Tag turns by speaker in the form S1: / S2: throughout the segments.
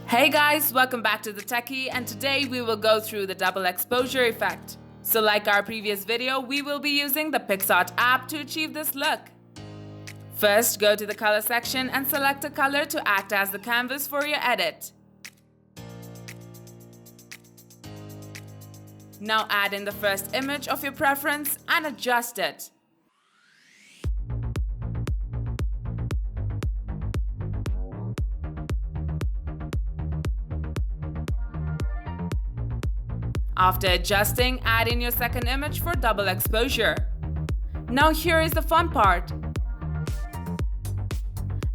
S1: Hey guys, welcome back to the Techy, and today we will go through the double exposure effect. So like our previous video, we will be using the PicsArt app to achieve this look. First, go to the color section and select a color to act as the canvas for your edit. Now add in the first image of your preference and adjust it. After adjusting, add in your second image for double exposure. Now here is the fun part.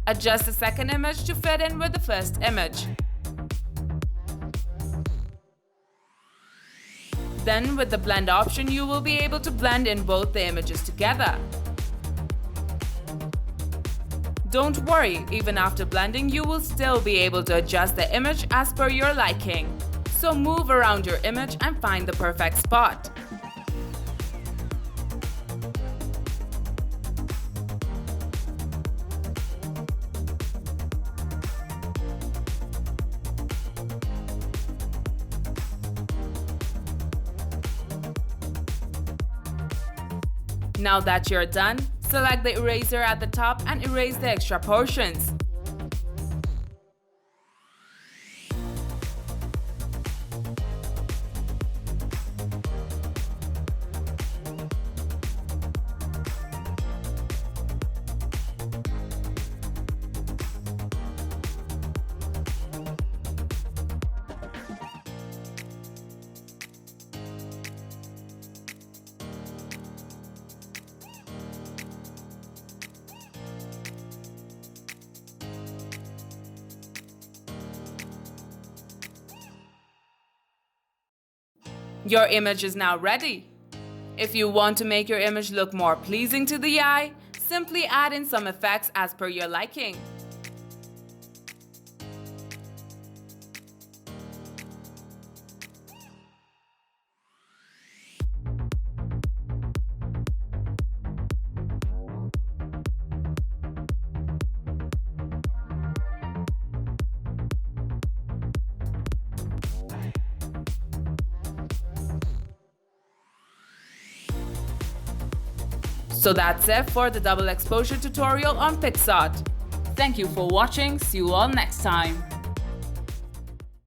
S1: Adjust the second image to fit in with the first image. Then with the blend option, you will be able to blend in both the images together. Don't worry, even after blending, you will still be able to adjust the image as per your liking. So move around your image and find the perfect spot. Now that you're done, select the eraser at the top and erase the extra portions. Your image is now ready. If you want to make your image look more pleasing to the eye, simply add in some effects as per your liking. So that's it for the double exposure tutorial on PicsArt. Thank you for watching. See you all next time.